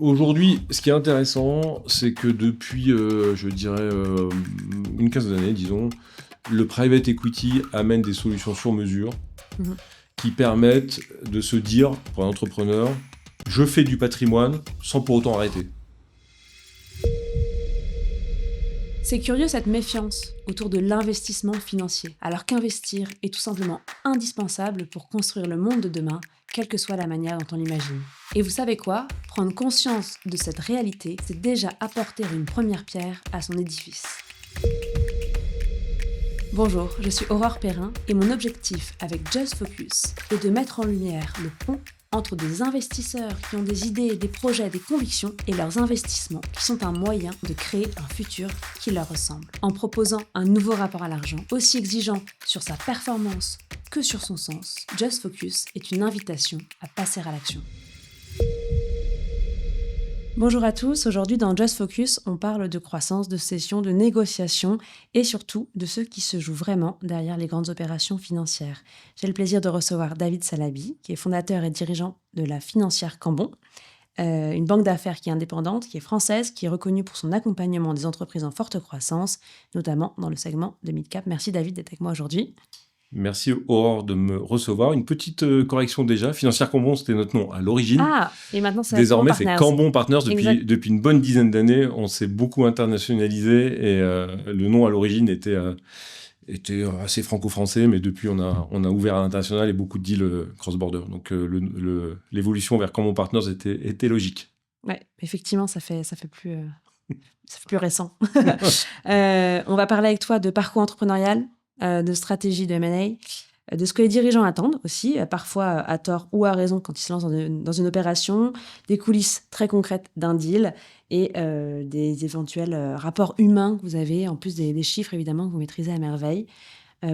Aujourd'hui, ce qui est intéressant, c'est que depuis, je dirais, une quinzaine d'années, disons, le private equity amène des solutions sur mesure Mmh. qui permettent de se dire, pour un entrepreneur, je fais du patrimoine sans pour autant arrêter. C'est curieux cette méfiance autour de l'investissement financier, alors qu'investir est tout simplement indispensable pour construire le monde de demain, quelle que soit la manière dont on l'imagine. Et vous savez quoi? Prendre conscience de cette réalité, c'est déjà apporter une première pierre à son édifice. Bonjour, je suis Aurore Perrin et mon objectif avec Just Focus est de mettre en lumière le pont entre des investisseurs qui ont des idées, des projets, des convictions et leurs investissements qui sont un moyen de créer un futur qui leur ressemble. En proposant un nouveau rapport à l'argent, aussi exigeant sur sa performance que sur son sens, Just Focus est une invitation à passer à l'action. Bonjour à tous, aujourd'hui dans Just Focus, on parle de croissance, de cession, de négociation et surtout de ce qui se joue vraiment derrière les grandes opérations financières. J'ai le plaisir de recevoir David Salabi, qui est fondateur et dirigeant de la financière Cambon, une banque d'affaires qui est indépendante, qui est française, qui est reconnue pour son accompagnement des entreprises en forte croissance, notamment dans le segment de mid-cap. Merci David d'être avec moi aujourd'hui. Merci Aurore de me recevoir. Une petite correction déjà. Financière Cambon, c'était notre nom à l'origine. Ah, et maintenant c'est Désormais, Cambon c'est Partners. Cambon Partners. Exact. Depuis une bonne dizaine d'années, on s'est beaucoup internationalisé et le nom à l'origine était assez franco-français, mais depuis, on a ouvert à l'international et beaucoup de deals cross-border. Donc, l'évolution vers Cambon Partners était logique. Ouais, effectivement, ça fait plus récent. On va parler avec toi de parcours entrepreneurial, de stratégie de M&A, de ce que les dirigeants attendent aussi, parfois à tort ou à raison quand ils se lancent dans une opération, des coulisses très concrètes d'un deal et des éventuels rapports humains que vous avez, en plus des chiffres évidemment que vous maîtrisez à merveille.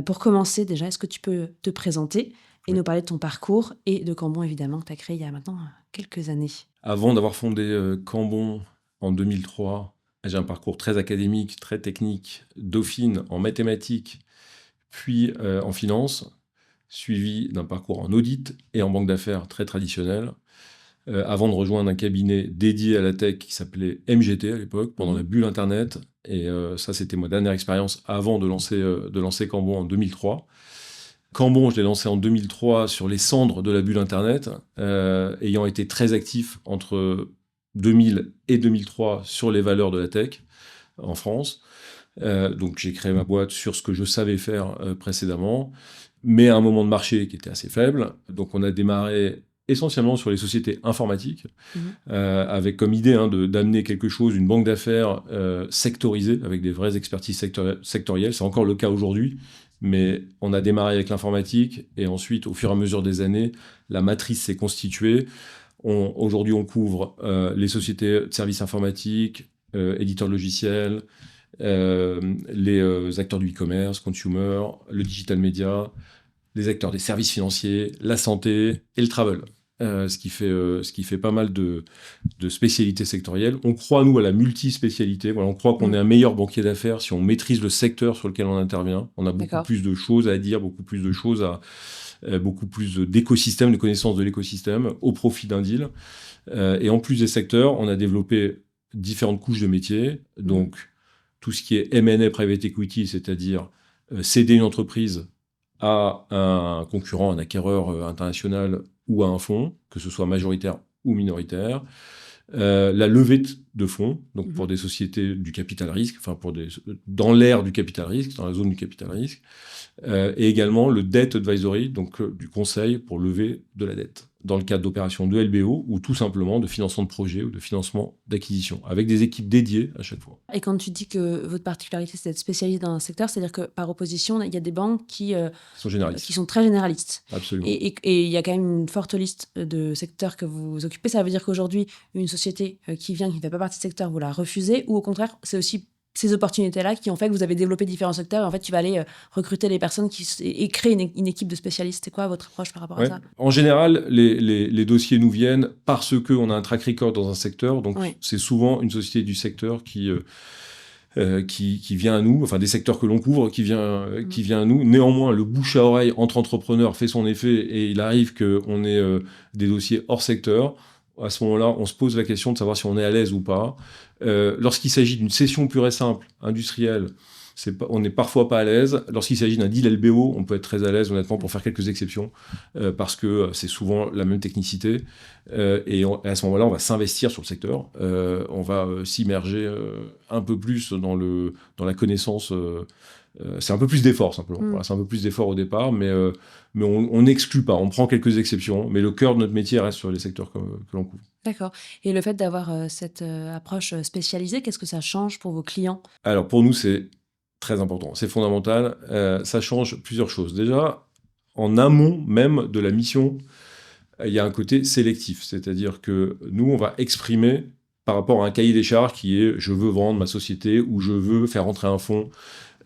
Pour commencer déjà, est-ce que tu peux te présenter et nous parler de ton parcours et de Cambon évidemment que tu as créé il y a maintenant quelques années? Avant d'avoir fondé Cambon en 2003, j'ai un parcours très académique, très technique, Dauphine en mathématiques, puis en finance, suivi d'un parcours en audit et en banque d'affaires très traditionnel, avant de rejoindre un cabinet dédié à la tech qui s'appelait MGT à l'époque, pendant la bulle Internet. Et ça, c'était ma dernière expérience avant de lancer Cambon en 2003. Cambon, je l'ai lancé en 2003 sur les cendres de la bulle Internet, ayant été très actif entre 2000 et 2003 sur les valeurs de la tech en France. Donc j'ai créé ma boîte sur ce que je savais faire précédemment, mais à un moment de marché qui était assez faible. Donc on a démarré essentiellement sur les sociétés informatiques, avec comme idée d'amener quelque chose, une banque d'affaires sectorisée, avec des vraies expertises sectorielles. C'est encore le cas aujourd'hui, mais on a démarré avec l'informatique, et ensuite, au fur et à mesure des années, la matrice s'est constituée. Aujourd'hui, on couvre les sociétés de services informatiques, éditeurs de logiciels, les acteurs du e-commerce, consumer, le digital media, les acteurs des services financiers, la santé et le travel. Ce qui fait pas mal de spécialités sectorielles. On croit, nous, à la multispécialité. Voilà, on croit qu'on est un meilleur banquier d'affaires si on maîtrise le secteur sur lequel on intervient. On a beaucoup plus de choses à dire, beaucoup plus de choses beaucoup plus d'écosystèmes, de connaissances de l'écosystème au profit d'un deal. Et en plus des secteurs, on a développé différentes couches de métiers. Donc, tout ce qui est M&A private equity, c'est-à-dire céder une entreprise à un concurrent, un acquéreur international ou à un fonds, que ce soit majoritaire ou minoritaire. La levée de fonds, donc pour des sociétés du capital risque, enfin dans l'ère du capital risque, dans la zone du capital risque, et également le debt advisory, donc du conseil pour lever de la dette, dans le cadre d'opérations de LBO ou tout simplement de financement de projet ou de financement d'acquisition, avec des équipes dédiées à chaque fois. Et quand tu dis que votre particularité, c'est d'être spécialisé dans un secteur, c'est-à-dire que par opposition, il y a des banques qui sont très généralistes. Absolument. Et il y a quand même une forte liste de secteurs que vous occupez. Ça veut dire qu'aujourd'hui, une société qui vient, qui ne fait pas partie de secteur, vous la refusez, ou au contraire, c'est aussi ces opportunités-là qui ont fait que vous avez développé différents secteurs et en fait, tu vas aller recruter les personnes et créer une équipe de spécialistes. C'est quoi votre approche par rapport à ça? En général, les dossiers nous viennent parce qu'on a un track record dans un secteur. Donc, c'est souvent une société du secteur qui vient à nous, enfin des secteurs que l'on couvre, qui vient à nous. Néanmoins, le bouche à oreille entre entrepreneurs fait son effet et il arrive qu'on ait des dossiers hors secteur. à ce moment-là, on se pose la question de savoir si on est à l'aise ou pas. Lorsqu'il s'agit d'une cession pure et simple, industrielle, on n'est parfois pas à l'aise. Lorsqu'il s'agit d'un deal LBO, on peut être très à l'aise, honnêtement, pour faire quelques exceptions, parce que c'est souvent la même technicité. Et à ce moment-là, on va s'investir sur le secteur. On va s'immerger un peu plus dans la connaissance. C'est un peu plus d'effort, simplement. Voilà, c'est un peu plus d'effort au départ, mais on n'exclut pas. On prend quelques exceptions, mais le cœur de notre métier reste sur les secteurs que l'on couvre. D'accord. Et le fait d'avoir cette approche spécialisée, qu'est-ce que ça change pour vos clients? Alors, pour nous, c'est très important. C'est fondamental. Ça change plusieurs choses. Déjà, en amont même de la mission, il y a un côté sélectif. C'est-à-dire que nous, on va exprimer par rapport à un cahier des charges qui est « je veux vendre ma société » ou « je veux faire rentrer un fonds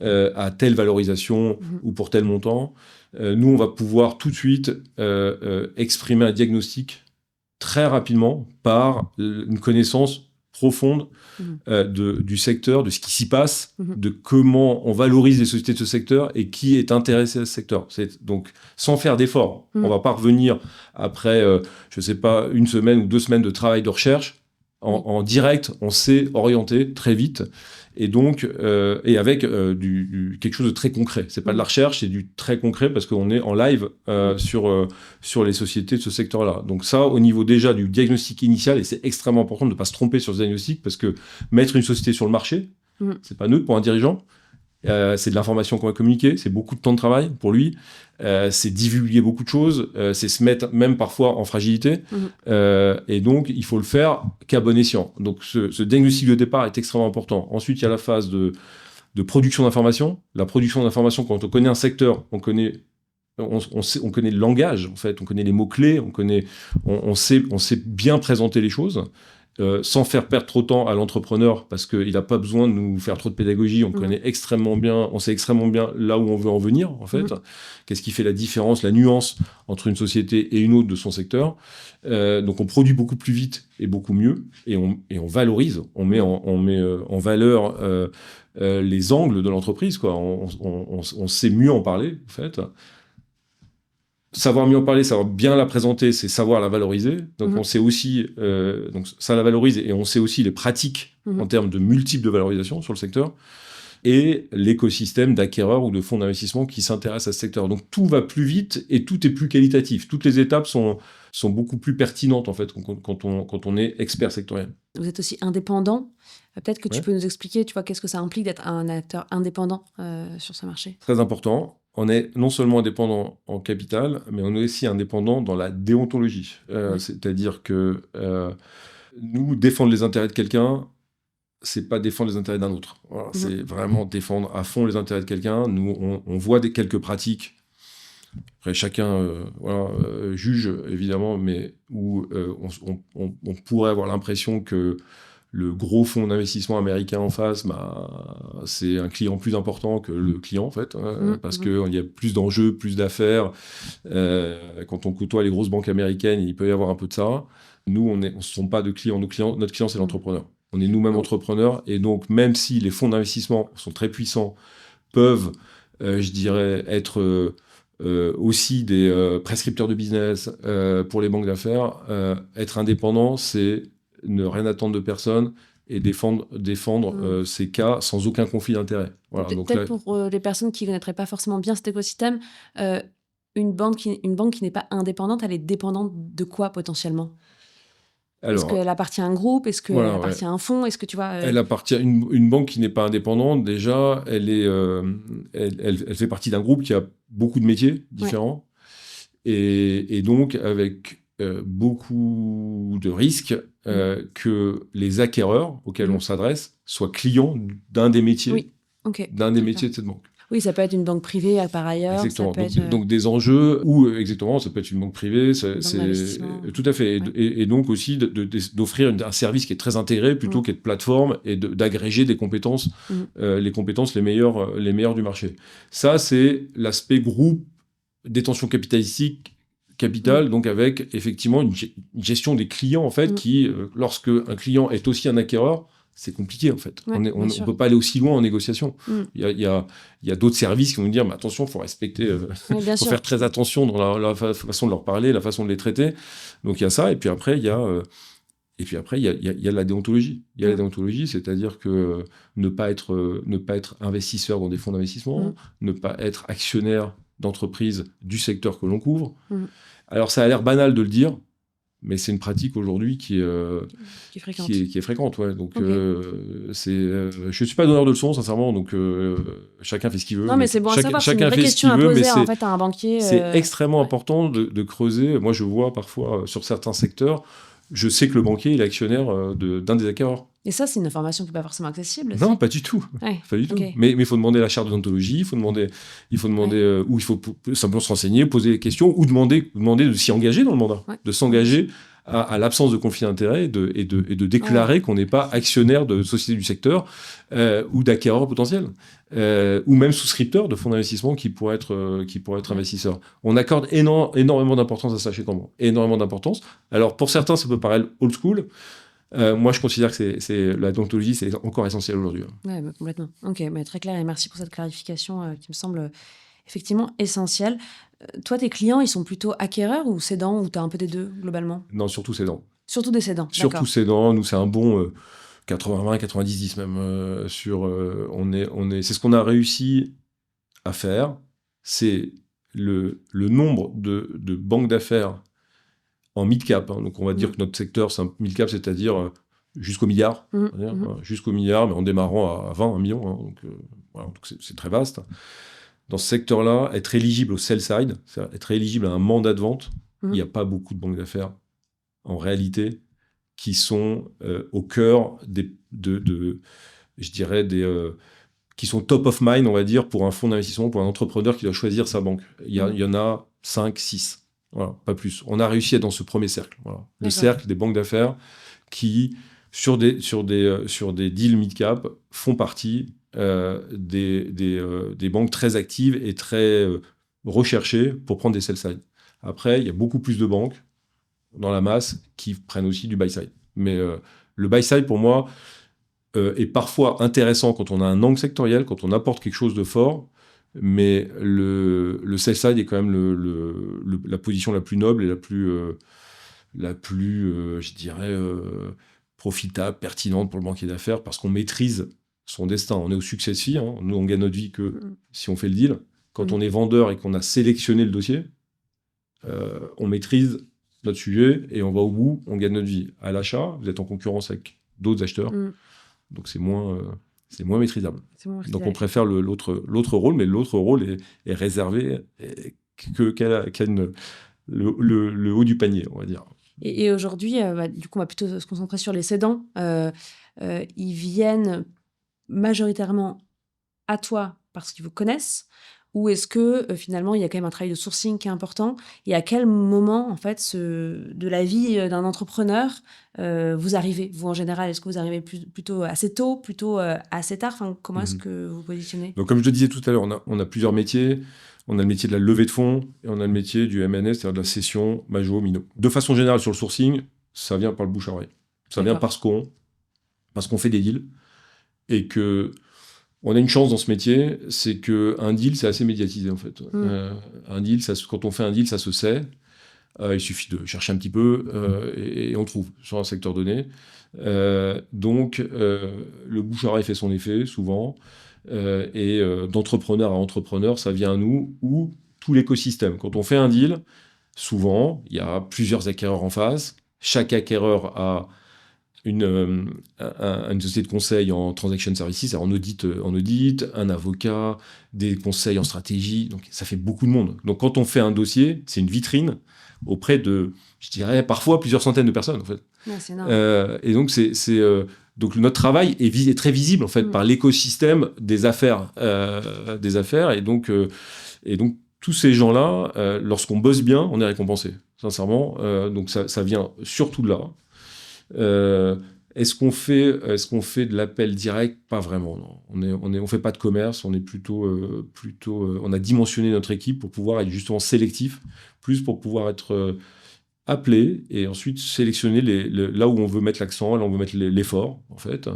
à telle valorisation ou pour tel montant ». Nous, on va pouvoir tout de suite exprimer un diagnostic très rapidement par une connaissance profonde du secteur, de ce qui s'y passe, de comment on valorise les sociétés de ce secteur et qui est intéressé à ce secteur. Donc, sans faire d'efforts. On ne va pas revenir après, je ne sais pas, 1 semaine ou 2 semaines de travail de recherche. En direct, on s'est orienté très vite. Et donc, et avec quelque chose de très concret. C'est pas de la recherche, c'est du très concret parce qu'on est en live sur les sociétés de ce secteur-là. Donc ça, au niveau déjà du diagnostic initial, et c'est extrêmement important de ne pas se tromper sur ce diagnostic parce que mettre une société sur le marché, c'est pas neutre pour un dirigeant. C'est de l'information qu'on va communiquer, c'est beaucoup de temps de travail pour lui, c'est divulguer beaucoup de choses, c'est se mettre même parfois en fragilité, et donc il faut le faire qu'à bon escient. Donc ce diagnostic de départ est extrêmement important. Ensuite, il y a la phase de production d'informations. La production d'informations, quand on connaît un secteur, on connaît le langage, en fait, on connaît les mots-clés, on sait bien présenter les choses. Sans faire perdre trop de temps à l'entrepreneur parce qu'il n'a pas besoin de nous faire trop de pédagogie, on connaît extrêmement bien, on sait extrêmement bien là où on veut en venir en fait, qu'est-ce qui fait la différence, la nuance entre une société et une autre de son secteur. Donc on produit beaucoup plus vite et beaucoup mieux et on valorise, on met en valeur les angles de l'entreprise, quoi. On sait mieux en parler en fait. Savoir mieux en parler, savoir bien la présenter, c'est savoir la valoriser. Donc, on sait aussi, donc ça la valorise et on sait aussi les pratiques en termes de multiples de valorisation sur le secteur et l'écosystème d'acquéreurs ou de fonds d'investissement qui s'intéressent à ce secteur. Donc, tout va plus vite et tout est plus qualitatif. Toutes les étapes sont beaucoup plus pertinentes, en fait, quand on est expert sectoriel. Vous êtes aussi indépendant. Peut-être que tu peux nous expliquer, tu vois, qu'est-ce que ça implique d'être un acteur indépendant sur ce marché? Très important. On est non seulement indépendant en capital, mais on est aussi indépendant dans la déontologie. C'est-à-dire que nous, défendre les intérêts de quelqu'un, c'est pas défendre les intérêts d'un autre. Voilà, c'est vraiment défendre à fond les intérêts de quelqu'un. Nous, on voit quelques pratiques. Après, chacun juge, évidemment, mais où on pourrait avoir l'impression que le gros fonds d'investissement américain en face, c'est un client plus important que le client, en fait, parce qu'il y a plus d'enjeux, plus d'affaires. Quand on côtoie les grosses banques américaines, il peut y avoir un peu de ça. Nous, on ne sont pas de clients. Notre client, c'est l'entrepreneur. On est nous-mêmes entrepreneurs. Et donc, même si les fonds d'investissement sont très puissants, peuvent, je dirais, être aussi des prescripteurs de business pour les banques d'affaires, être indépendant, c'est ne rien attendre de personne et défendre ces cas sans aucun conflit d'intérêt. Voilà, peut-être pour les personnes qui ne connaîtraient pas forcément bien cet écosystème, une banque qui n'est pas indépendante, elle est dépendante de quoi potentiellement? Est-ce qu'elle appartient à un groupe? Est-ce qu'elle appartient à un fonds? Est-ce que tu vois Elle appartient une banque qui n'est pas indépendante. Déjà, elle fait partie d'un groupe qui a beaucoup de métiers différents et donc avec beaucoup de risques que les acquéreurs auxquels on s'adresse soient clients d'un des métiers, métiers de cette banque. Oui, ça peut être une banque privée par ailleurs. Exactement. Ça peut donc des enjeux où, exactement, ça peut être une banque privée. Tout à fait. Et donc aussi d'offrir un service qui est très intégré plutôt qu'être plateforme et d'agréger des compétences, les compétences les meilleures du marché. Ça, c'est l'aspect groupe, détention capitalistique, donc avec effectivement une gestion des clients, en fait, qui, lorsque un client est aussi un acquéreur, c'est compliqué en fait. Ouais, On bien ne sûr. peut pas aller aussi loin en négociation. Mm. Il y a d'autres services qui vont nous dire, mais attention, il faut respecter, Oui, bien faut sûr. faire très attention dans la façon de leur parler, la façon de les traiter. Donc il y a ça, et puis après, il y a la déontologie. Il y a la déontologie, c'est-à-dire que ne pas être investisseur dans des fonds d'investissement, ne pas être actionnaire d'entreprises du secteur que l'on couvre. Alors ça a l'air banal de le dire, mais c'est une pratique aujourd'hui qui est fréquente. Ouais. Donc, je suis pas donneur de leçons, sincèrement. Donc, chacun fait ce qu'il veut. Non, mais c'est bon à savoir. C'est une vraie fait ce question qu'il à veut, poser mais en fait à un banquier. c'est extrêmement important de creuser. Moi, je vois parfois sur certains secteurs, je sais que le banquier il est actionnaire d'un des acquéreurs. Et ça, c'est une information qui n'est pas forcément accessible. Non, pas du tout. Ouais. Pas du tout. Okay. Mais il faut demander la charte de déontologie, il faut demander où il faut simplement se renseigner, poser des questions ou demander de s'y engager dans le mandat, de s'engager à l'absence de conflit d'intérêt et de déclarer qu'on n'est pas actionnaire de société du secteur ou d'acquéreur potentiel ou même souscripteur de fonds d'investissement qui pourraient être investisseurs. On accorde énormément d'importance à ça chez Cambon. Énormément d'importance. Alors pour certains, ça peut paraître old school. Moi, je considère que la déontologie, c'est encore essentiel aujourd'hui. Oui, complètement. Ok, très clair et merci pour cette clarification qui me semble effectivement essentielle. Toi, tes clients, ils sont plutôt acquéreurs ou cédants ou tu as un peu des deux globalement? Non, surtout cédants. Surtout des cédants. Surtout cédants. Nous, c'est un bon 80-20, 90-10 même. C'est ce qu'on a réussi à faire. C'est le nombre de banques d'affaires en mid-cap. Hein. Donc, on va dire que notre secteur, c'est un mid-cap, c'est-à-dire jusqu'au milliard. Jusqu'au milliard, mais en démarrant à 20, 1 million. Hein. Donc, c'est très vaste. Dans ce secteur-là, être éligible au sell-side, c'est-à-dire être éligible à un mandat de vente, il n'y a pas beaucoup de banques d'affaires, en réalité, qui sont au cœur qui sont top of mind, on va dire, pour un fonds d'investissement, pour un entrepreneur qui doit choisir sa banque. Il y en a 5, 6. Voilà, pas plus. On a réussi à être dans ce premier cercle. Voilà. Le cercle des banques d'affaires qui, sur des deals mid-cap, font partie des banques très actives et très recherchées pour prendre des sell-side. Après, il y a beaucoup plus de banques dans la masse qui prennent aussi du buy-side. Mais le buy-side, pour moi, est parfois intéressant quand on a un angle sectoriel, quand on apporte quelque chose de fort, mais le sell-side est quand même la position la plus noble et la plus je dirais, profitable, pertinente pour le banquier d'affaires, parce qu'on maîtrise son destin. On est au success fee, hein. Nous, on gagne notre vie que si on fait le deal. Quand on est vendeur et qu'on a sélectionné le dossier, on maîtrise notre sujet et on va au bout, on gagne notre vie. À l'achat, vous êtes en concurrence avec d'autres acheteurs, donc c'est moins maîtrisable. Donc on préfère l'autre rôle, mais l'autre rôle est réservé qu'à le haut du panier, on va dire. Et aujourd'hui, du coup, on va plutôt se concentrer sur les cédants. Ils viennent majoritairement à toi parce qu'ils vous connaissent, ou est-ce que finalement il y a quand même un travail de sourcing qui est important, et à quel moment en fait de la vie d'un entrepreneur vous arrivez, vous en général? Est-ce que vous arrivez plutôt assez tôt, plutôt assez tard? Comment est-ce que vous positionnez? Donc comme je le disais tout à l'heure, on a plusieurs métiers. On a le métier de la levée de fonds et on a le métier du M&A, c'est-à-dire de la cession, major, minot. De façon générale, sur le sourcing, ça vient par le bouche à oreille. Ça vient parce qu'on fait des deals et que on a une chance dans ce métier, c'est qu'un deal, c'est assez médiatisé en fait. Un deal, quand on fait un deal, ça se sait. Il suffit de chercher un petit peu et on trouve sur un secteur donné. Donc, le bouche à oreille fait son effet souvent. Et d'entrepreneur à entrepreneur, ça vient à nous, ou tout l'écosystème. Quand on fait un deal, souvent, il y a plusieurs acquéreurs en face. Chaque acquéreur a une société de conseil en transaction services, en audit, un avocat, des conseils en stratégie. Donc, ça fait beaucoup de monde. Donc, quand on fait un dossier, c'est une vitrine auprès de, je dirais, parfois plusieurs centaines de personnes, en fait. Ouais, c'est énorme. Et donc, donc notre travail est très visible en fait par l'écosystème des affaires, et donc tous ces gens-là, lorsqu'on bosse bien, on est récompensé, sincèrement. Donc ça vient surtout de là. Est-ce qu'on fait de l'appel direct? Pas vraiment. Non. On fait pas de commerce. On est plutôt, on a dimensionné notre équipe pour pouvoir être justement sélectif, plus pour pouvoir être appeler et ensuite sélectionner là où on veut mettre l'accent, là où on veut mettre l'effort, en fait.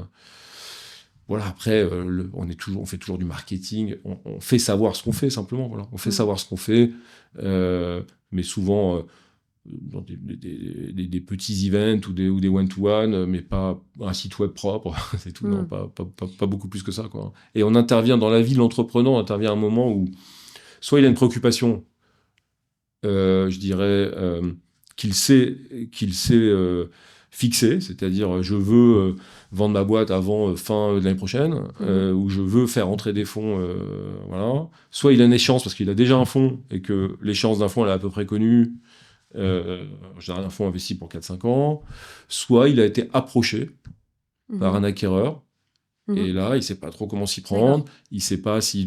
Voilà, après, on fait toujours du marketing, on fait savoir ce qu'on fait, simplement. Voilà. On fait savoir ce qu'on fait, mais souvent dans des petits events ou des one-to-one, mais pas un site web propre, c'est tout, non, pas beaucoup plus que ça, quoi. Et on intervient dans la vie de l'entrepreneur, on intervient à un moment où soit il a une préoccupation, je dirais, qu'il sait fixer, c'est-à-dire je veux vendre ma boîte avant fin de l'année prochaine, ou je veux faire entrer des fonds, voilà. Soit il a une échéance parce qu'il a déjà un fonds et que l'échéance d'un fonds elle est à peu près connue, en général un fonds investi pour 4-5 ans, soit il a été approché par un acquéreur. Et là, il ne sait pas trop comment s'y prendre. Il ne sait pas s'il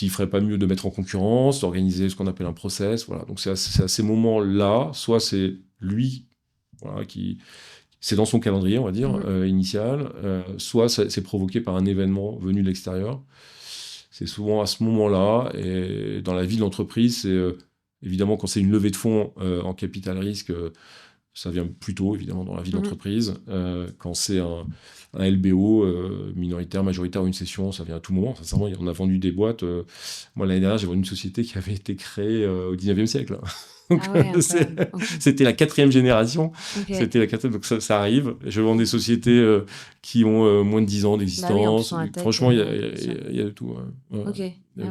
ferait pas mieux de mettre en concurrence, d'organiser ce qu'on appelle un process. Voilà. Donc c'est à ces moments-là, soit c'est lui, voilà, c'est dans son calendrier, on va dire, initial, soit c'est provoqué par un événement venu de l'extérieur. C'est souvent à ce moment-là, et dans la vie de l'entreprise, c'est évidemment quand c'est une levée de fonds en capital risque, ça vient plus tôt, évidemment, dans la vie de l'entreprise. Quand c'est un LBO, minoritaire, majoritaire ou une cession, ça vient à tout moment. Sincèrement, on a vendu des boîtes. Moi, l'année dernière, j'ai vendu une société qui avait été créée au 19e siècle. Donc, c'était la 4e génération. C'était la 4e, donc ça arrive. Je vends des sociétés qui ont moins de 10 ans d'existence. Franchement, il y a de tout. Ok,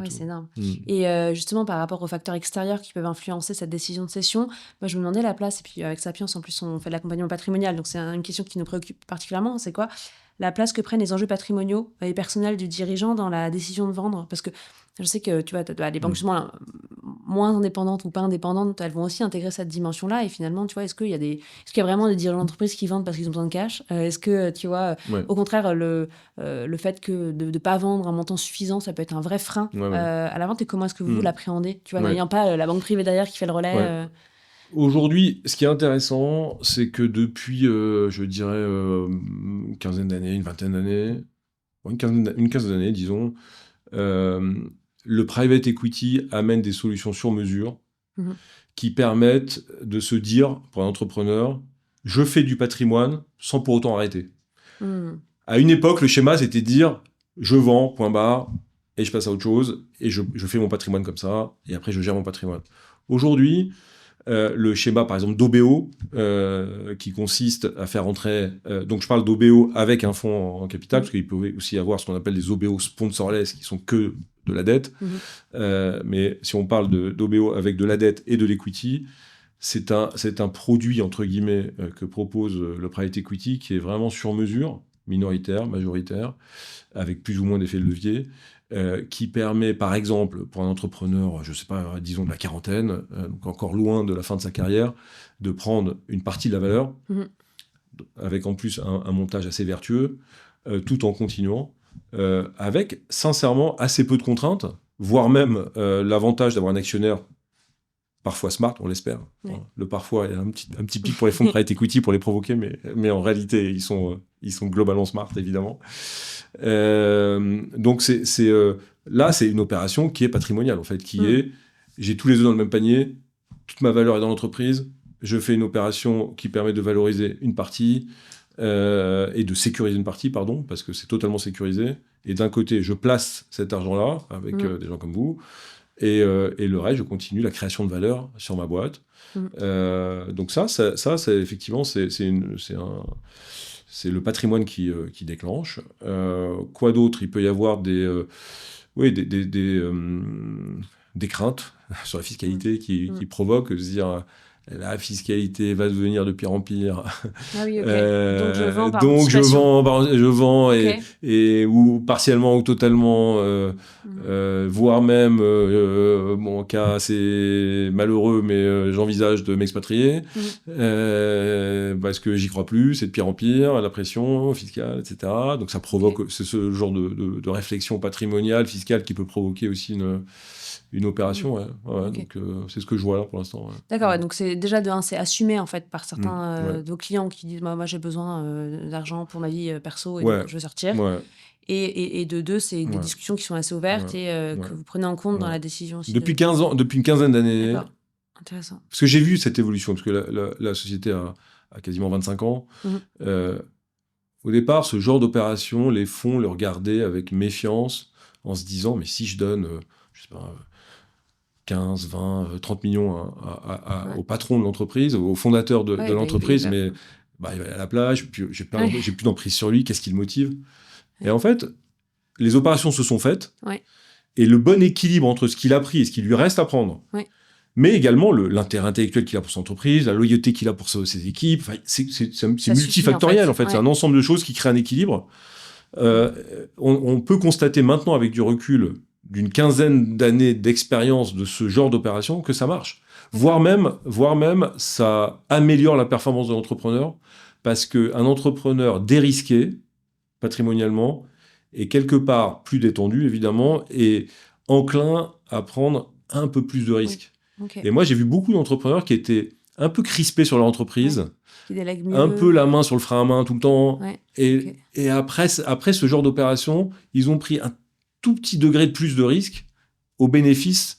c'est énorme. Et justement, par rapport aux facteurs extérieurs qui peuvent influencer cette décision de cession, moi, je me demandais la place, et puis avec Sapiens, en plus, on fait de l'accompagnement patrimonial, donc c'est une question qui nous préoccupe particulièrement, c'est quoi la place que prennent les enjeux patrimoniaux et personnels du dirigeant dans la décision de vendre? Parce que je sais que, tu vois, les banques justement moins indépendantes ou pas indépendantes, elles vont aussi intégrer cette dimension-là. Et finalement, tu vois, est-ce qu'il y a vraiment des dirigeants d'entreprise qui vendent parce qu'ils ont besoin de cash? Est-ce que, tu vois, au contraire, le fait que de ne pas vendre un montant suffisant, ça peut être un vrai frein à la vente? Et comment est-ce que vous l'appréhendez? Tu vois, n'ayant pas la banque privée derrière qui fait le relais. Aujourd'hui, ce qui est intéressant, c'est que depuis, je dirais, une quinzaine d'années, une vingtaine d'années, une quinzaine d'années, disons, le private equity amène des solutions sur mesure qui permettent de se dire, pour un entrepreneur, je fais du patrimoine sans pour autant arrêter. À une époque, le schéma, c'était de dire, je vends, point barre, et je passe à autre chose, et je fais mon patrimoine comme ça, et après je gère mon patrimoine. Aujourd'hui, le schéma, par exemple, d'OBO, qui consiste à faire entrer... donc, je parle d'OBO avec un fonds en capital, parce qu'il peut aussi y avoir ce qu'on appelle des OBO sponsorless, qui sont que de la dette. Mais si on parle d'OBO avec de la dette et de l'equity, c'est un produit, entre guillemets, que propose le private equity, qui est vraiment sur mesure, minoritaire, majoritaire, avec plus ou moins d'effet de levier, qui permet, par exemple, pour un entrepreneur, je ne sais pas, disons de la quarantaine, donc encore loin de la fin de sa carrière, de prendre une partie de la valeur, avec en plus un montage assez vertueux, tout en continuant, avec sincèrement assez peu de contraintes, voire même l'avantage d'avoir un actionnaire parfois smart, on l'espère. Le parfois, il y a un petit pic pour les fonds de private equity pour les provoquer, mais en réalité, ils sont globalement smart, évidemment. Donc, là, c'est une opération qui est patrimoniale, en fait, qui est, j'ai tous les œufs dans le même panier, toute ma valeur est dans l'entreprise, je fais une opération qui permet de valoriser une partie et de sécuriser une partie, pardon, parce que c'est totalement sécurisé. Et d'un côté, je place cet argent-là avec des gens comme vous, et le reste, je continue la création de valeur sur ma boîte. Donc ça effectivement, c'est le patrimoine qui déclenche. Quoi d'autre? Il peut y avoir des craintes sur la fiscalité qui provoquent de se dire la fiscalité va devenir de pire en pire. Ah oui, ok. Donc je vends okay. et ou partiellement ou totalement, voire même, mon cas c'est malheureux, mais j'envisage de m'expatrier parce que j'y crois plus, c'est de pire en pire, la pression fiscale, etc. Donc ça provoque, c'est ce genre de réflexion patrimoniale, fiscale qui peut provoquer aussi une opération, donc c'est ce que je vois là pour l'instant. D'accord, donc c'est déjà c'est assumé en fait par certains de vos clients qui disent moi j'ai besoin d'argent pour ma vie perso et donc je veux sortir. Et de deux, c'est des discussions qui sont assez ouvertes et que vous prenez en compte dans la décision aussi. Depuis une quinzaine d'années, Intéressant. Parce que j'ai vu cette évolution, parce que la société a quasiment 25 ans. Au départ, ce genre d'opération, les fonds le regardaient avec méfiance, en se disant, mais si je donne, je sais pas, 15, 20, 30 millions au patron de l'entreprise, au fondateur de l'entreprise, mais il va aller à la plage, puis j'ai plus d'emprise sur lui, qu'est-ce qui le motive ? Et en fait, les opérations se sont faites, et le bon équilibre entre ce qu'il a pris et ce qui lui reste à prendre, mais également l'intérêt intellectuel qu'il a pour son entreprise, la loyauté qu'il a pour ses équipes, c'est multifactoriel, en fait. C'est un ensemble de choses qui créent un équilibre. On peut constater maintenant, avec du recul, d'une quinzaine d'années d'expérience de ce genre d'opération, que ça marche. Voire même, ça améliore la performance de l'entrepreneur, parce qu'un entrepreneur dérisqué, patrimonialement, est quelque part plus détendu, évidemment, et enclin à prendre un peu plus de risques. Et moi, j'ai vu beaucoup d'entrepreneurs qui étaient un peu crispés sur leur entreprise, un peu la main sur le frein à main tout le temps. Et après ce genre d'opération, ils ont pris un tout petit degré de plus de risque au bénéfice.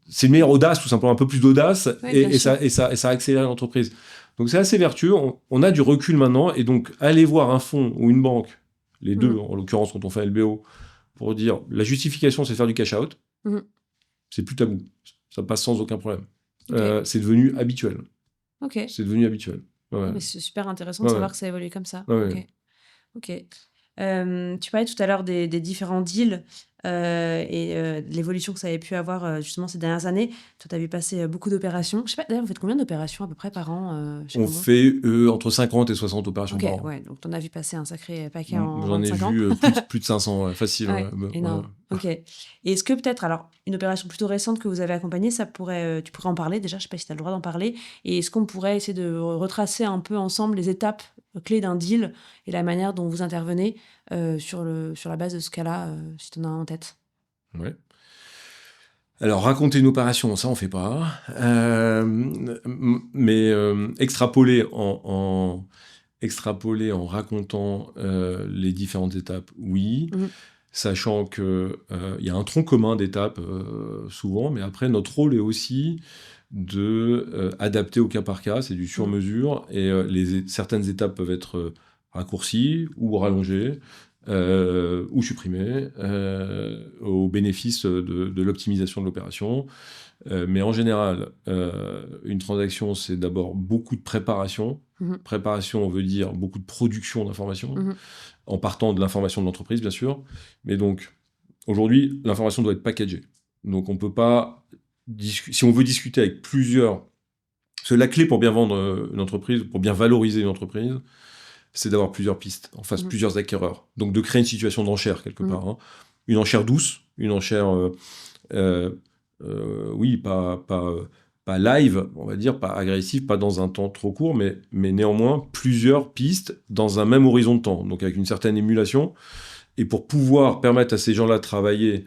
C'est une meilleure audace, tout simplement, un peu plus d'audace, et ça accélère l'entreprise. Donc c'est assez vertueux. On a du recul maintenant, et donc aller voir un fonds ou une banque, les deux, en l'occurrence quand on fait un LBO, pour dire la justification, c'est de faire du cash-out. C'est plus tabou. Ça passe sans aucun problème. C'est devenu habituel. C'est devenu habituel. Mais c'est super intéressant de savoir que ça évolue comme ça. Ok. Tu parlais tout à l'heure des différents deals et de l'évolution que ça avait pu avoir justement ces dernières années. Toi, tu as vu passer beaucoup d'opérations. Je sais pas, d'ailleurs, vous faites combien d'opérations à peu près par an On fait entre 50 et 60 opérations par an. Donc tu en as vu passer un sacré paquet en 25 ans. J'en ai vu plus de 500, facile. Énorme. Ok. Et est-ce que peut-être, alors, une opération plutôt récente que vous avez accompagnée, tu pourrais en parler déjà, je sais pas si tu as le droit d'en parler, et est-ce qu'on pourrait essayer de retracer un peu ensemble les étapes clés d'un deal et la manière dont vous intervenez sur la base de ce cas-là, si tu en as un en tête? Ouais. Alors, raconter une opération, ça, on fait pas. Mais extrapoler en racontant les différentes étapes, oui. Sachant qu'il y a un tronc commun d'étapes souvent, mais après, notre rôle est aussi d'adapter au cas par cas, c'est du sur-mesure, et certaines étapes peuvent être raccourcies ou rallongées, ou supprimées, au bénéfice de l'optimisation de l'opération. Mais en général, une transaction, c'est d'abord beaucoup de préparation. Préparation, on veut dire beaucoup de production d'informations, en partant de l'information de l'entreprise, bien sûr. Mais donc, aujourd'hui, l'information doit être packagée. Donc, on ne peut pas... Si on veut discuter avec plusieurs... Parce que la clé pour bien vendre une entreprise, pour bien valoriser une entreprise, c'est d'avoir plusieurs pistes, en face, plusieurs acquéreurs. Donc, de créer une situation d'enchère, quelque part. Hein. Une enchère douce, une enchère... oui, pas live, on va dire, pas agressif, pas dans un temps trop court, mais néanmoins plusieurs pistes dans un même horizon de temps, donc avec une certaine émulation. Et pour pouvoir permettre à ces gens-là de travailler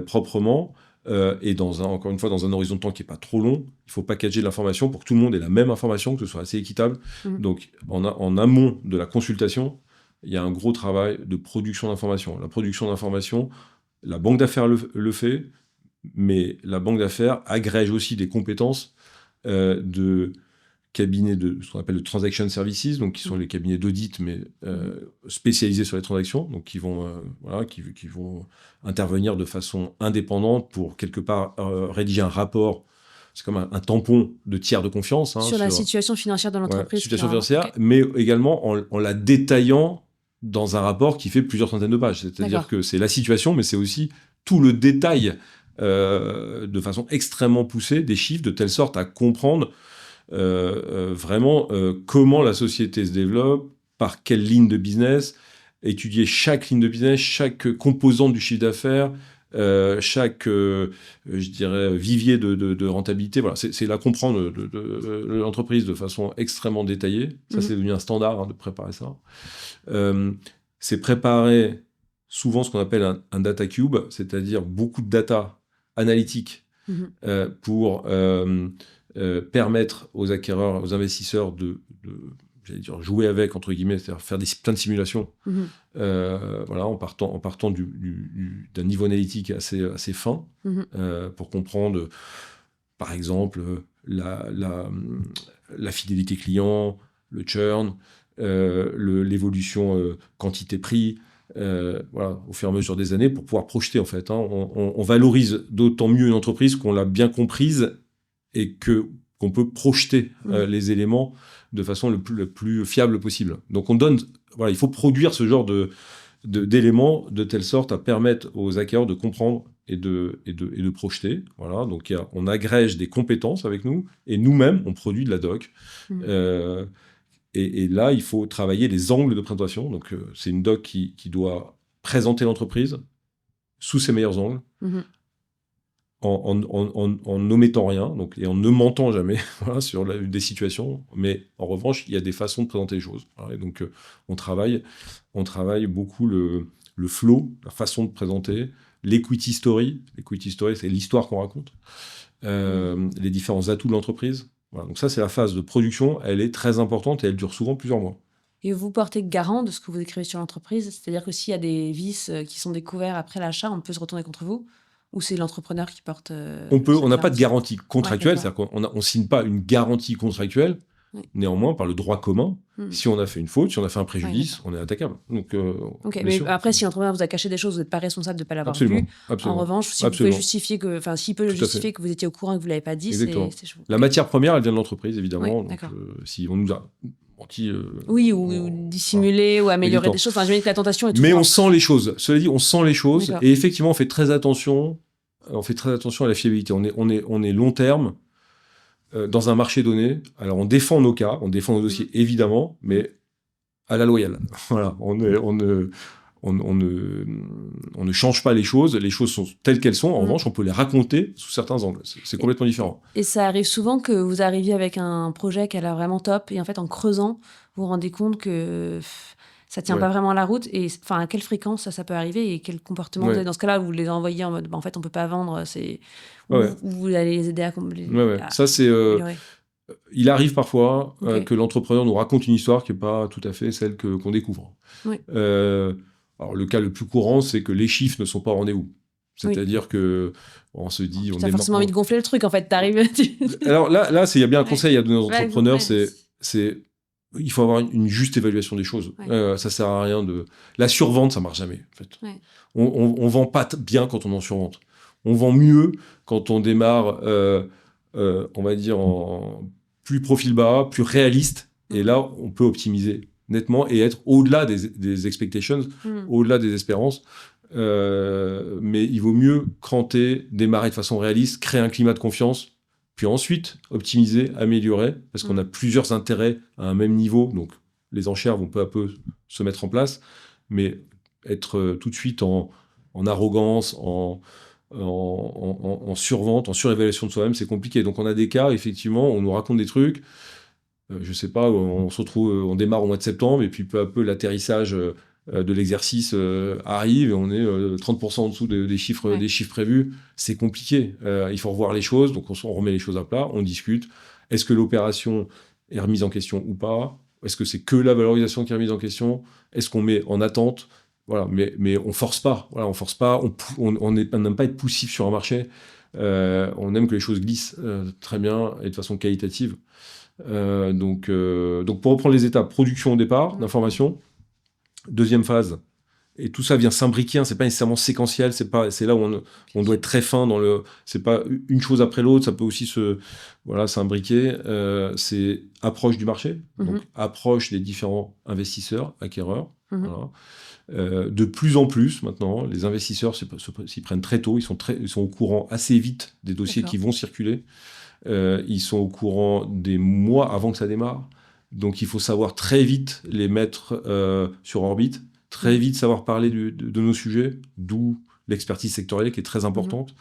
proprement, et encore une fois, dans un horizon de temps qui n'est pas trop long, il faut packager l'information pour que tout le monde ait la même information, que ce soit assez équitable. Donc, en amont de la consultation, il y a un gros travail de production d'informations. La production d'informations, la banque d'affaires le fait, mais la banque d'affaires agrège aussi des compétences de cabinets de ce qu'on appelle de transaction services, donc qui sont les cabinets d'audit, mais spécialisés sur les transactions, donc qui vont intervenir de façon indépendante pour quelque part rédiger un rapport. C'est comme un tampon de tiers de confiance. Sur la situation financière de l'entreprise. Situation financière, mais également en la détaillant dans un rapport qui fait plusieurs centaines de pages. C'est-à-dire que c'est la situation, mais c'est aussi tout le détail de façon extrêmement poussée des chiffres, de telle sorte à comprendre vraiment comment la société se développe, par quelle ligne de business, étudier chaque ligne de business, chaque composante du chiffre d'affaires, chaque, je dirais, vivier de rentabilité. Voilà, c'est la comprendre de l'entreprise de façon extrêmement détaillée. Ça, c'est devenu un standard de préparer ça. C'est préparer souvent ce qu'on appelle un data cube, c'est-à-dire beaucoup de data analytique pour permettre aux acquéreurs, aux investisseurs de j'allais dire jouer avec, entre guillemets, c'est-à-dire faire plein de simulations, voilà, en partant d'un niveau analytique assez fin, pour comprendre, par exemple, la fidélité client, le churn, l'évolution quantité-prix, voilà, au fur et à mesure des années, pour pouvoir projeter, en fait. On valorise d'autant mieux une entreprise qu'on l'a bien comprise et qu'on peut projeter les éléments de façon le plus fiable possible. Donc, il faut produire ce genre d'éléments de telle sorte à permettre aux acquéreurs de comprendre et de projeter. Voilà. Donc, on agrège des compétences avec nous et nous-mêmes, on produit de la doc. Et là, il faut travailler les angles de présentation. Donc, c'est une doc qui doit présenter l'entreprise sous ses meilleurs angles, en n'omettant rien, donc, et en ne mentant jamais voilà, sur des situations. Mais en revanche, il y a des façons de présenter les choses. Voilà. Et donc, on travaille beaucoup le flow, la façon de présenter, l'equity story. L'equity story, c'est l'histoire qu'on raconte, les différents atouts de l'entreprise. Voilà, donc ça, c'est la phase de production. Elle est très importante et elle dure souvent plusieurs mois. Et vous portez garant de ce que vous écrivez sur l'entreprise? C'est-à-dire que s'il y a des vices qui sont découverts après l'achat, on peut se retourner contre vous? Ou c'est l'entrepreneur qui porte on n'a pas de garantie contractuelle, ouais, c'est-à-dire qu'on ne signe pas une garantie contractuelle. Ouais. Néanmoins, par le droit commun, si on a fait une faute, si on a fait un préjudice, on est attaquable. Donc, mais après, si l'entrepreneur vous a caché des choses, vous n'êtes pas responsable de ne pas l'avoir vu. Absolument. En revanche, si vous pouvez justifier s'il peut justifier que vous étiez au courant et que vous ne l'avez pas dit, c'est La matière première, elle vient de l'entreprise, évidemment. Oui, donc, si on nous a menti... ou dissimuler, ou améliorer des choses. Enfin, j'imagine que la tentation est tout. Mais on sent les choses. Cela dit, on sent les choses. Et effectivement, on fait très attention à la fiabilité. On est long terme. Dans un marché donné, alors on défend nos cas, on défend nos dossiers évidemment, mais à la loyale. Voilà, on ne change pas les choses sont telles qu'elles sont. En revanche, on peut les raconter sous certains angles. C'est complètement différent. Et ça arrive souvent que vous arriviez avec un projet qui a l'air vraiment top, et en fait, en creusant, vous vous rendez compte que ça tient pas vraiment la route. Et enfin, à quelle fréquence ça peut arriver et quel comportement vous avez dans ce cas-là? Vous les envoyez en mode, en fait, on peut pas vendre. Ou vous allez les aider à combler. Ça, c'est. Il arrive parfois que l'entrepreneur nous raconte une histoire qui n'est pas tout à fait celle qu'on découvre. Alors, le cas le plus courant, c'est que les chiffres ne sont pas au rendez-vous. C'est-à-dire que on se dit... Tu as forcément envie de gonfler le truc, en fait. T'arrives... Alors là, il y a bien un conseil à donner aux entrepreneurs, c'est il faut avoir une juste évaluation des choses. Ça sert à rien de... La survente, ça marche jamais, en fait. On vend pas bien quand on en survente. On vend mieux quand on démarre, on va dire, en plus profil bas, plus réaliste. Et là, on peut optimiser nettement et être au-delà des expectations, au-delà des espérances. Mais il vaut mieux cranter, démarrer de façon réaliste, créer un climat de confiance, puis ensuite optimiser, améliorer, parce qu'on a plusieurs intérêts à un même niveau. Donc, les enchères vont peu à peu se mettre en place. Mais être tout de suite en arrogance, en survente, en surévaluation de soi-même, c'est compliqué. Donc on a des cas, effectivement, on nous raconte des trucs, je sais pas, on se retrouve, on démarre au mois de septembre, et puis peu à peu l'atterrissage de l'exercice arrive, et on est 30% en dessous des chiffres prévus. C'est compliqué. Il faut revoir les choses, donc on remet les choses à plat, on discute. Est-ce que l'opération est remise en question ou pas? Est-ce que c'est que la valorisation qui est remise en question? Est-ce qu'on met en attente? Voilà, mais on force pas. Voilà, on force pas. On n'aime pas être poussif sur un marché. On aime que les choses glissent très bien et de façon qualitative. Donc, pour reprendre les étapes, production au départ, d'information. Deuxième phase, et tout ça vient s'imbriquer. Hein, c'est pas nécessairement séquentiel. C'est là où on doit être très fin dans le. C'est pas une chose après l'autre. Ça peut aussi s'imbriquer. C'est approche du marché, donc approche des différents investisseurs, acquéreurs. Voilà. De plus en plus, maintenant, les investisseurs s'y prennent très tôt. Ils sont au courant assez vite des dossiers qui vont circuler. Ils sont au courant des mois avant que ça démarre. Donc, il faut savoir très vite les mettre sur orbite, très vite savoir parler de nos sujets, d'où l'expertise sectorielle qui est très importante.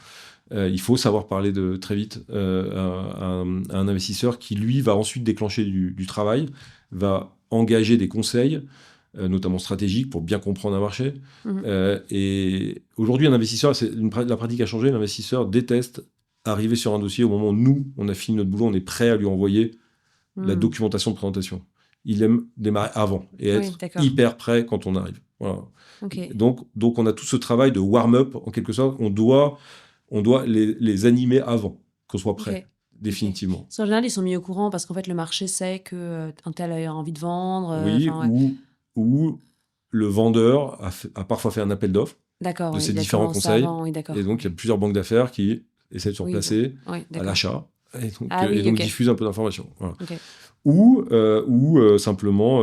Il faut savoir parler très vite à un investisseur qui, lui, va ensuite déclencher du travail, va engager des conseils, notamment stratégiques, pour bien comprendre un marché. Et aujourd'hui, un investisseur, la pratique a changé, l'investisseur déteste arriver sur un dossier au moment où nous, on a fini notre boulot, on est prêt à lui envoyer la documentation de présentation. Il aime démarrer avant et être hyper prêt quand on arrive. Voilà. Donc, on a tout ce travail de warm-up, en quelque sorte. On doit les animer avant qu'on soit prêt. définitivement. Parce qu'en général, ils sont mis au courant parce qu'en fait, le marché sait qu'un tel a envie de vendre. Oui, Enfin, ouais. ou le vendeur a parfois fait un appel d'offres D'accord, de oui, ces il a différents commencé conseils. avant, oui, Et d'accord. donc, il y a plusieurs banques d'affaires qui essaient de se Oui, replacer oui, à d'accord. l'achat Ah et oui, donc ok. diffusent un peu d'informations. Voilà. Ok. Ou simplement,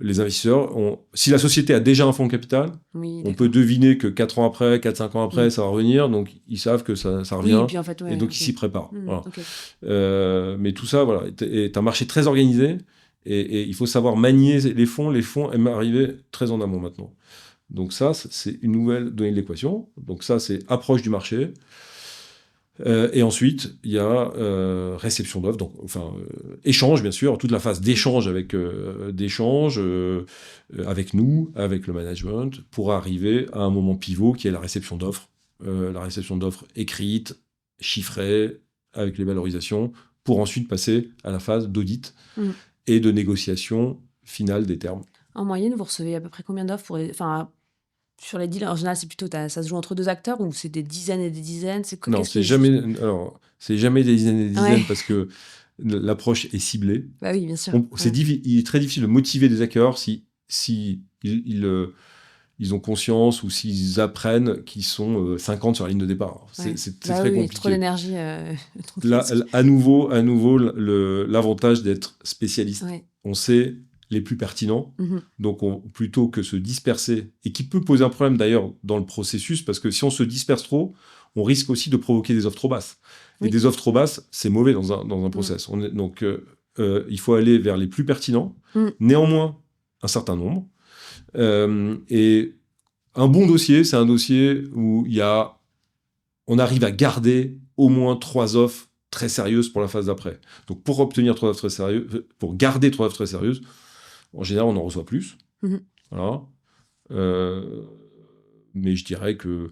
les investisseurs, si la société a déjà un fonds de capital, Oui, on peut d'accord. deviner que 4 ans après, 4-5 ans après, Mm. ça va revenir, donc ils savent que ça Oui, et revient, puis en fait, et ouais, donc ok. ils s'y préparent. Voilà. Ok. Mais tout ça, voilà, est un marché très organisé, et il faut savoir manier les fonds. Les fonds aiment arriver très en amont maintenant. Donc ça, c'est une nouvelle donnée de l'équation. Donc ça, c'est approche du marché. Et ensuite, il y a réception d'offres, donc échange, bien sûr, toute la phase d'échange avec nous, avec le management, pour arriver à un moment pivot qui est la réception d'offres. La réception d'offres écrites, chiffrées, avec les valorisations, pour ensuite passer à la phase d'audit Mm. et de négociation finale des termes. En moyenne, vous recevez à peu près combien d'offres enfin, sur les deals? En général, c'est plutôt, ça se joue entre deux acteurs ou c'est des dizaines et des dizaines? Non, Qu'est-ce qui est... c'est jamais des dizaines et des dizaines, Ouais, parce que l'approche est ciblée. bah oui, bien sûr. Ouais. Il est très difficile de motiver des acquéreurs si ils ont conscience ou s'ils apprennent qu'ils sont 50 sur la ligne de départ. Ouais. C'est Bah très oui, trop compliqué. d'énergie, trop de Là, risques. à nouveau, l'avantage d'être spécialiste. Ouais. On sait les plus pertinents, Mhm. donc plutôt que se disperser, et qui peut poser un problème d'ailleurs dans le processus, parce que si on se disperse trop, on risque aussi de provoquer des offres trop basses. Et Oui. des offres trop basses, c'est mauvais dans un process. Donc, il faut aller vers les plus pertinents, néanmoins un certain nombre. Et un bon dossier, c'est un dossier où on arrive à garder au moins 3 offres très sérieuses pour la phase d'après. Donc, pour obtenir 3 offres très sérieuses, pour garder 3 offres très sérieuses, en général, on en reçoit plus. Voilà. Mais je dirais que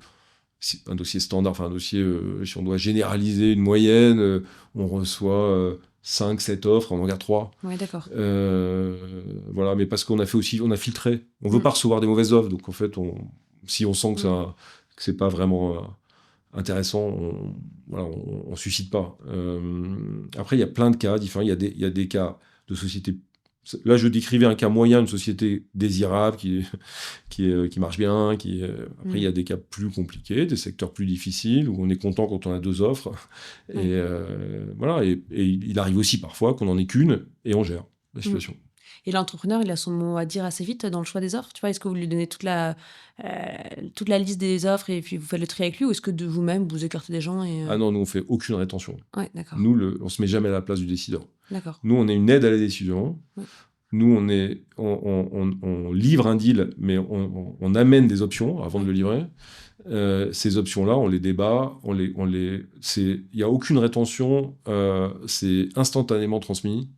un dossier standard, enfin un dossier, si on doit généraliser une moyenne, on reçoit 5-7 offres, on en garde 3. Ouais, d'accord. Voilà, mais parce qu'on a filtré. On ne veut pas recevoir des mauvaises offres, donc en fait, si on sent que c'est pas vraiment intéressant, on suscite pas. Après, il y a plein de cas différents. Il y a des cas de sociétés. Là, je décrivais un cas moyen, une société désirable qui marche bien. Après, il y a des cas plus compliqués, des secteurs plus difficiles, où on est content quand on a 2 offres. Et voilà. Et il arrive aussi parfois qu'on n'en ait qu'une et on gère la situation. Et l'entrepreneur, il a son mot à dire assez vite dans le choix des offres. Tu vois, est-ce que vous lui donnez toute la liste des offres et puis vous faites le tri avec lui, ou est-ce que de vous-même, vous écartez des gens Ah non, nous, on fait aucune rétention. Ouais, d'accord. Nous, on se met jamais à la place du décideur. D'accord. Nous, on est une aide à la décision. Ouais. Nous, on livre un deal, mais on amène des options avant de le livrer. Ces options-là, on les débat, il n'y a aucune rétention, c'est instantanément transmis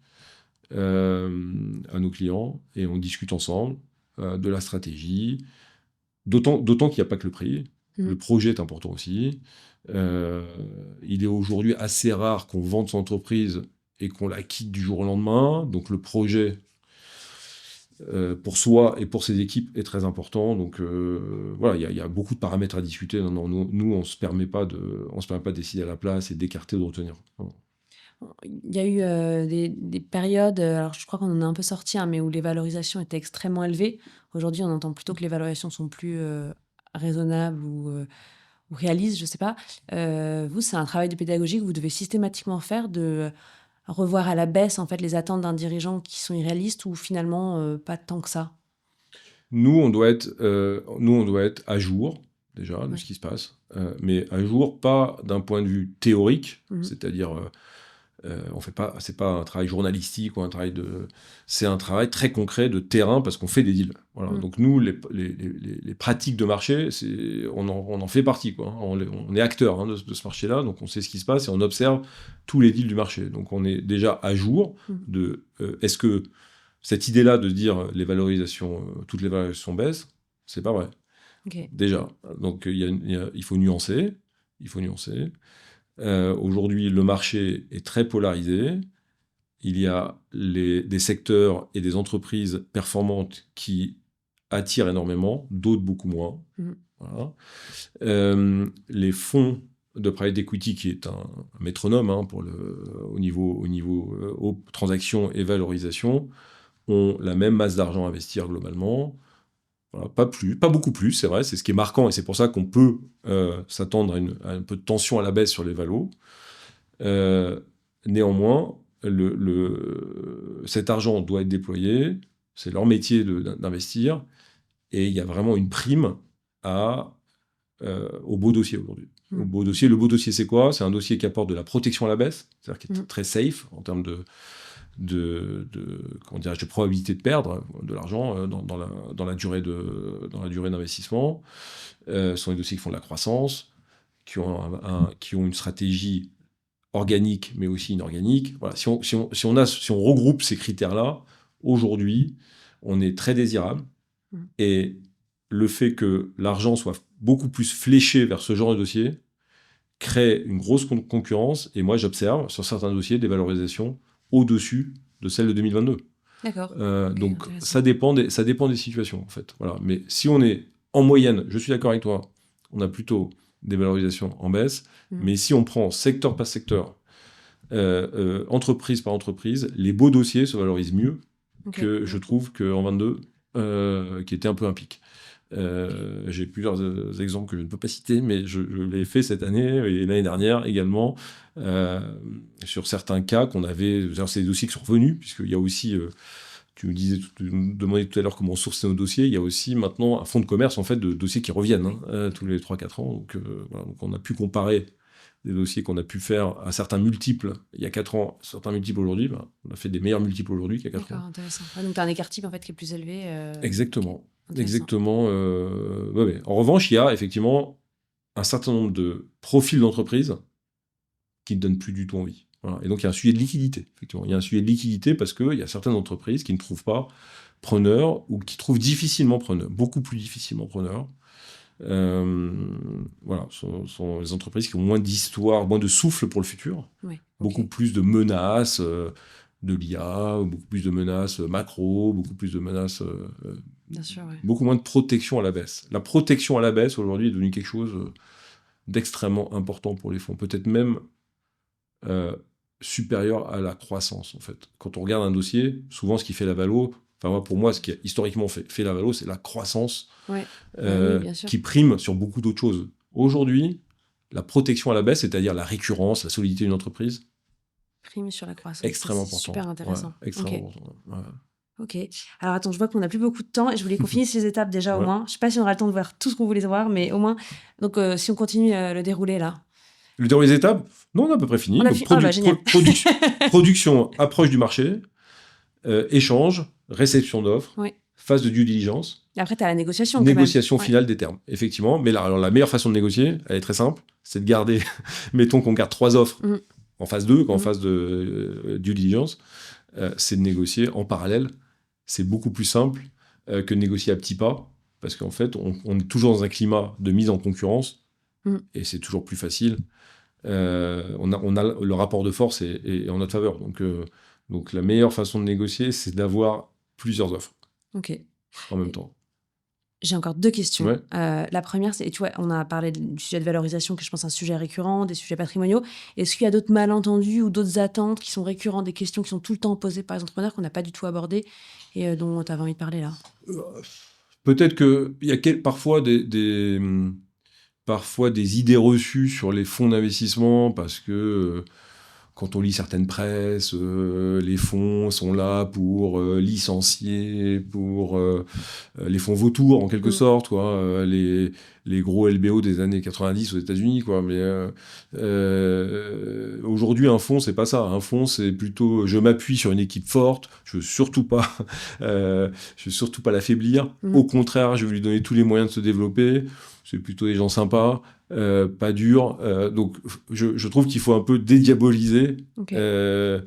à nos clients, et on discute ensemble de la stratégie, d'autant qu'il n'y a pas que le prix. Le projet est important aussi. Il est aujourd'hui assez rare qu'on vende son entreprise et qu'on la quitte du jour au lendemain, donc le projet pour soi et pour ses équipes est très important. Donc voilà, il y a beaucoup de paramètres à discuter. Nous, on se permet pas de décider à la place et d'écarter ou de retenir. Il y a eu des périodes, alors je crois qu'on en a un peu sorti, mais où les valorisations étaient extrêmement élevées. Aujourd'hui, on entend plutôt que les valorisations sont plus raisonnables ou réalistes, je sais pas. Vous, c'est un travail de pédagogie que vous devez systématiquement faire, de revoir à la baisse en fait les attentes d'un dirigeant qui sont irréalistes, ou finalement pas tant que ça? Nous, on doit être à jour déjà de ce qui se passe, mais à jour pas d'un point de vue théorique, c'est-à-dire c'est pas un travail journalistique ou c'est un travail très concret de terrain, parce qu'on fait des deals. Voilà. Donc nous, les pratiques de marché, on en fait partie, quoi. On est acteur de ce marché-là, donc on sait ce qui se passe et on observe tous les deals du marché. Donc on est déjà à jour de est-ce que cette idée-là de dire toutes les valorisations baissent, c'est pas vrai. Okay. Déjà. Donc il faut nuancer. Aujourd'hui, le marché est très polarisé. Il y a des secteurs et des entreprises performantes qui attirent énormément, d'autres beaucoup moins. Voilà. Les fonds de private equity qui est un métronome au niveau transactions et valorisation, ont la même masse d'argent à investir globalement. Voilà, pas beaucoup plus, c'est vrai, c'est ce qui est marquant et c'est pour ça qu'on peut s'attendre à un peu de tension à la baisse sur les valos. Néanmoins, cet argent doit être déployé, c'est leur métier d'investir, et il y a vraiment une prime au beau dossier aujourd'hui. Au beau dossier. Le beau dossier, c'est quoi? C'est un dossier qui apporte de la protection à la baisse, c'est-à-dire qui est très safe en termes de probabilité de perdre de l'argent dans la durée d'investissement. Ce sont des dossiers qui font de la croissance, qui ont une stratégie organique, mais aussi inorganique. Voilà. Si on regroupe ces critères-là, aujourd'hui, on est très désirable. Et le fait que l'argent soit beaucoup plus fléché vers ce genre de dossier crée une grosse concurrence. Et moi, j'observe sur certains dossiers des valorisations au-dessus de celles de 2022. D'accord. Donc, ça dépend des situations, en fait. Voilà. Mais si on est en moyenne, je suis d'accord avec toi, on a plutôt des valorisations en baisse. Mais si on prend secteur par secteur, entreprise par entreprise, les beaux dossiers se valorisent mieux que je trouve qu'en 22, qui était un peu un pic. J'ai plusieurs exemples que je ne peux pas citer, mais je l'ai fait cette année et l'année dernière également, sur certains cas qu'on avait. C'est des dossiers qui sont revenus, puisqu'il y a aussi, tu me demandais tout à l'heure comment on sourçait nos dossiers, il y a aussi maintenant un fonds de commerce en fait, de dossiers qui reviennent tous les 3-4 ans. Donc, voilà, donc on a pu comparer des dossiers qu'on a pu faire à certains multiples il y a 4 ans, certains multiples aujourd'hui. On a fait des meilleurs multiples aujourd'hui qu'il y a 4 ans. D'accord, intéressant. Donc, tu as un écart type en fait, qui est plus élevé. Exactement. Exactement. Ouais. En revanche, il y a effectivement un certain nombre de profils d'entreprise qui ne donnent plus du tout envie. Voilà. Et donc, il y a un sujet de liquidité. Effectivement. Il y a un sujet de liquidité parce qu'il y a certaines entreprises qui ne trouvent pas preneurs ou qui trouvent difficilement preneurs, beaucoup plus difficilement preneurs. Voilà, sont les entreprises qui ont moins d'histoire, moins de souffle pour le futur, beaucoup plus de menaces de l'IA, beaucoup plus de menaces macro, beaucoup plus de menaces, beaucoup moins de protection à la baisse. La protection à la baisse aujourd'hui est devenue quelque chose d'extrêmement important pour les fonds, peut-être même supérieur à la croissance en fait. Quand on regarde un dossier, souvent ce qui fait la valo, pour moi, ce qui a historiquement fait la valo, c'est la croissance qui prime sur beaucoup d'autres choses. Aujourd'hui, la protection à la baisse, c'est-à-dire la récurrence, la solidité d'une entreprise, prime sur la croissance. Extrêmement important. Super intéressant. Ouais, extrêmement important. Ouais. Ok. Alors attends, je vois qu'on n'a plus beaucoup de temps et je voulais qu'on finisse les étapes déjà au moins. Je ne sais pas si on aura le temps de voir tout ce qu'on voulait voir, mais au moins. Donc si on continue le déroulé là. Le déroulé des étapes, non, on a à peu près fini. Donc, production, approche du marché, échange, réception d'offres, phase de due diligence. Et après, tu as la négociation. Négociation finale des termes, effectivement. Mais là, alors, la meilleure façon de négocier, elle est très simple, c'est de garder, mettons qu'on garde 3 offres en phase 2, en phase de due diligence, c'est de négocier en parallèle. C'est beaucoup plus simple que de négocier à petits pas, parce qu'en fait, on est toujours dans un climat de mise en concurrence, et c'est toujours plus facile. On a le rapport de force est en notre faveur. Donc la meilleure façon de négocier, c'est d'avoir plusieurs offres en même temps. J'ai encore 2 questions. La première, c'est, tu vois, on a parlé du sujet de valorisation, qui je pense est un sujet récurrent, des sujets patrimoniaux. Est-ce qu'il y a d'autres malentendus ou d'autres attentes qui sont récurrents, des questions qui sont tout le temps posées par les entrepreneurs qu'on n'a pas du tout abordées et dont tu avais envie de parler là? Peut-être qu'il y a parfois des idées reçues sur les fonds d'investissement parce que quand on lit certaines presses, les fonds sont là pour licencier, pour les fonds vautours en quelque sorte, quoi, les gros LBO des années 90 aux États-Unis, quoi. Mais aujourd'hui, un fonds, c'est pas ça. Un fonds, c'est plutôt, je m'appuie sur une équipe forte, je veux surtout pas l'affaiblir. Au contraire, je veux lui donner tous les moyens de se développer. C'est plutôt des gens sympas. Pas durs. Donc, je trouve qu'il faut un peu dédiaboliser auprès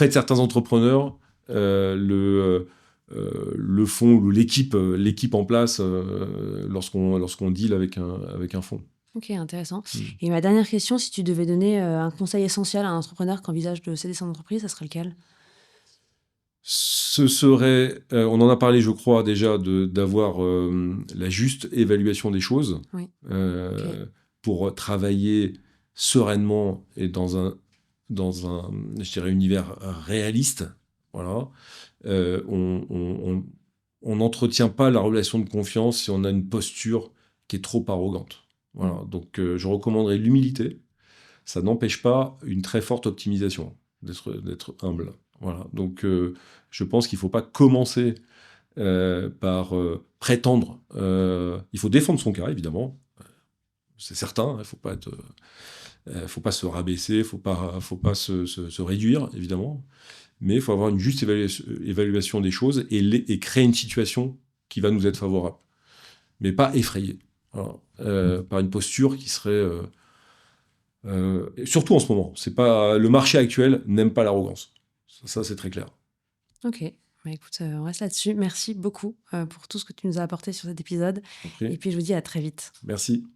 de certains entrepreneurs le fonds ou l'équipe en place lorsqu'on deal avec un fonds. Ok, intéressant. Et ma dernière question, si tu devais donner un conseil essentiel à un entrepreneur qui envisage de céder son entreprise, ça serait lequel? Ce serait, on en a parlé, je crois, déjà, d'avoir la juste évaluation des choses. pour travailler sereinement et dans un je dirais, univers réaliste. Voilà. On n'entretient pas la relation de confiance si on a une posture qui est trop arrogante. Voilà. Donc, je recommanderais l'humilité. Ça n'empêche pas une très forte optimisation, d'être humble. Voilà. Donc, je pense qu'il ne faut pas commencer par prétendre. Il faut défendre son cas, évidemment. C'est certain. Il ne faut pas se rabaisser, il ne faut pas se réduire, évidemment. Mais il faut avoir une juste évaluation des choses et créer une situation qui va nous être favorable. Mais pas effrayée. Voilà. Par une posture qui serait... surtout en ce moment. Le marché actuel n'aime pas l'arrogance. Ça, c'est très clair. Ok. Bah écoute, on reste là-dessus. Merci beaucoup pour tout ce que tu nous as apporté sur cet épisode. Okay. Et puis, je vous dis à très vite. Merci.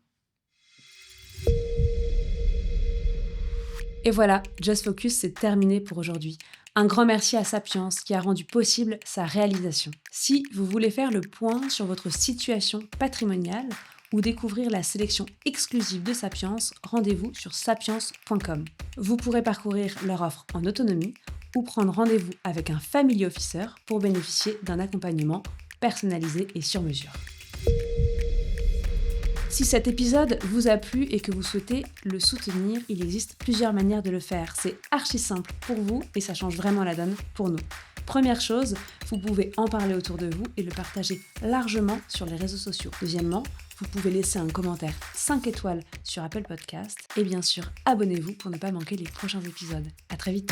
Et voilà, Just Focus, c'est terminé pour aujourd'hui. Un grand merci à Sapiens qui a rendu possible sa réalisation. Si vous voulez faire le point sur votre situation patrimoniale ou découvrir la sélection exclusive de Sapiens, rendez-vous sur sapiens.com. Vous pourrez parcourir leur offre en autonomie ou prendre rendez-vous avec un family officer pour bénéficier d'un accompagnement personnalisé et sur mesure. Si cet épisode vous a plu et que vous souhaitez le soutenir, il existe plusieurs manières de le faire. C'est archi simple pour vous et ça change vraiment la donne pour nous. Première chose, vous pouvez en parler autour de vous et le partager largement sur les réseaux sociaux. Deuxièmement, vous pouvez laisser un commentaire 5 étoiles sur Apple Podcast et bien sûr, abonnez-vous pour ne pas manquer les prochains épisodes. À très vite.